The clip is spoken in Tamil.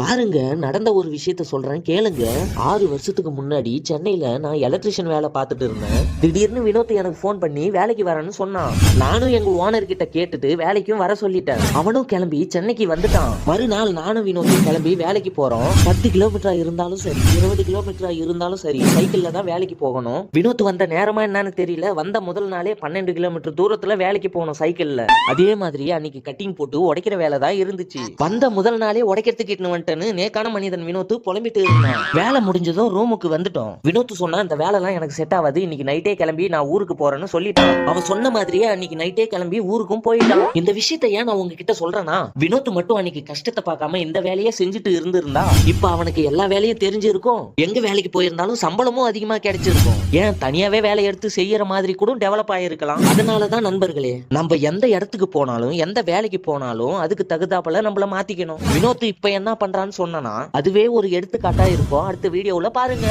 பாருங்க, நடந்த ஒரு விஷயத்த சொல்றேன் கேளுங்க. 6 வருஷத்துக்கு முன்னாடி சென்னையில நான் எலக்ட்ரிஷியன் வேலை பார்த்துட்டு இருந்தேன். திடீர்னு வினோத் எனக்கு ஃபோன் பண்ணி வேலைக்கு வரேன்னு சொன்னான். நானும் எங்க ஓனர் கிட்ட கேட்டுட்டு வேலைக்கும் வர சொல்லிட்டேன். அவனும் கிளம்பி சென்னைக்கு வந்துட்டான். மறுநாள் நானும் வினோத்தும் கிளம்பி வேலைக்கு போறோம். 10 கிலோமீட்டரா இருந்தாலும் சரி, 20 கிலோமீட்டரா இருந்தாலும் சரி, சைக்கிள்ல தான் வேலைக்கு போகணும். வினோத் வந்த நேரமா என்னன்னு தெரியல, வந்த முதல் நாளே 12 கிலோமீட்டர் தூரத்துல வேலைக்கு போகணும் சைக்கிள்ல. அதே மாதிரி அன்னைக்கு கட்டிங் போட்டு உடைக்கிற வேலை தான் இருந்துச்சு. வந்த முதல் நாளே உடைக்கிறதுக்கு நேக்கான மனிதன் வினோத் புலம்பிட்டு இருந்தான். வேலை முடிஞ்சதும் ரூமுக்கு வந்துட்டோம். வினோத் சொன்னா இந்த வேலை எல்லாம் எனக்கு செட் ஆகாது, இன்னைக்கு நைட்டே கிளம்பி நான் ஊருக்கு போறேன்னு சொல்லிட்டான். அவன் சொன்ன மாதிரியே அன்னைக்கு நைட்டே கிளம்பி ஊருக்கும் போயிட்டான். இந்த விஷயத்தை ஏன் நான் உங்ககிட்ட சொல்றேன்னா, வினோத் மட்டும் அன்னைக்கு கஷ்டத்தை பார்க்காம இந்த வேலையை செஞ்சுட்டு இருந்திருந்தா இப்ப அவனுக்கு எல்லா வேலையும் தெரிஞ்சிருக்கும். எங்க வேலைக்கு போயிருந்தாலும் சம்பளமும் அதிகமா கிடைச்சிருக்கும். ஏன் தனியாவே வேலை எடுத்து செய்யற மாதிரி கூட டெவலப் ஆயிருக்கலாம். அதனாலதான் நண்பர்களே, நம்ம எந்த இடத்துக்கு போனாலும் எந்த வேலைக்கு போனாலும் அதுக்கு தகுந்தாப்புல நம்மள மாத்திக்கணும். வினோத் இப்ப என்ன பண்றான்னு சொன்னா அதுவே ஒரு எடுத்துக்காட்டா இருக்கும். அடுத்த வீடியோல பாருங்க.